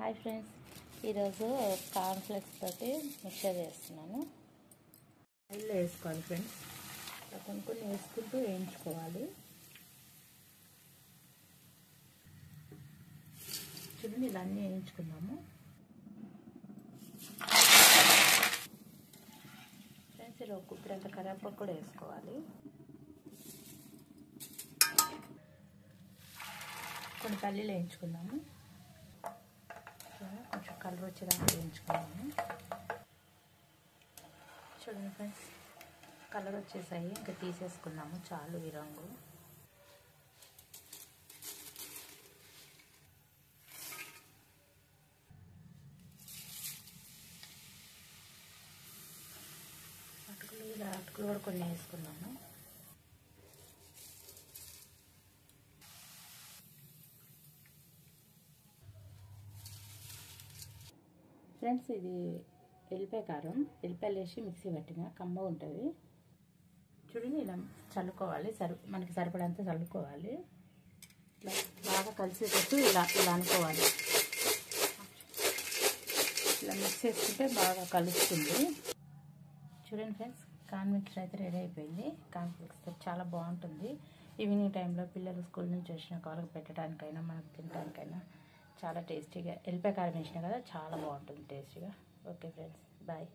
Hi friends, ఈరోజు cornflakes తోటి mixture చేస్తున్నాను. ఆయిల్లో వేసుకోవాలి ఫ్రెండ్స్. కొన్ని కొన్ని వేసుకుంటూ వేయించుకోవాలి. చూడండి, ఇలా అన్నీ వేయించుకున్నాము ఫ్రెండ్స్. ఇలా కుప్పిడంత కరివేపాకు కూడా వేసుకోవాలి. కొన్ని పల్లీలు వేయించుకున్నాము. కొంచెం కలర్ వచ్చేదాకా వేయించుకున్నాము. చూడండి ఫ్రెండ్స్, కలర్ వచ్చేసాయి. ఇంకా తీసేసుకున్నాము. చాలు ఈ రంగు. అటుకులు కూడా కొన్ని వేసుకున్నాము. ఫ్రెండ్స్, ఇది ఎల్లిపాయ కారం. ఎల్లిపాయలు వేసి మిక్సీ పట్టిన కమ్మ ఉంటుంది. చూడండి, ఇలా చల్లుకోవాలి. మనకి సరిపడంత చల్లుకోవాలి. ఇలా బాగా కలిసేటట్టు ఇలా అనుకోవాలి. ఇలా మిక్స్ చేసుకుంటే బాగా కలుస్తుంది. చూడండి ఫ్రెండ్స్, కార్న్ మిక్చర్ అయితే రెడీ అయిపోయింది. కార్న్ ఫ్లెక్స్ చాలా బాగుంటుంది. ఈవినింగ్ టైంలో పిల్లలు స్కూల్ నుంచి వచ్చిన వాళ్ళకి పెట్టడానికైనా మనకు తినడానికైనా చాలా టేస్టీగా. ఎల్లిపాయ కారం వేసినా కదా, చాలా బాగుంటుంది టేస్టీగా. Okay friends, bye.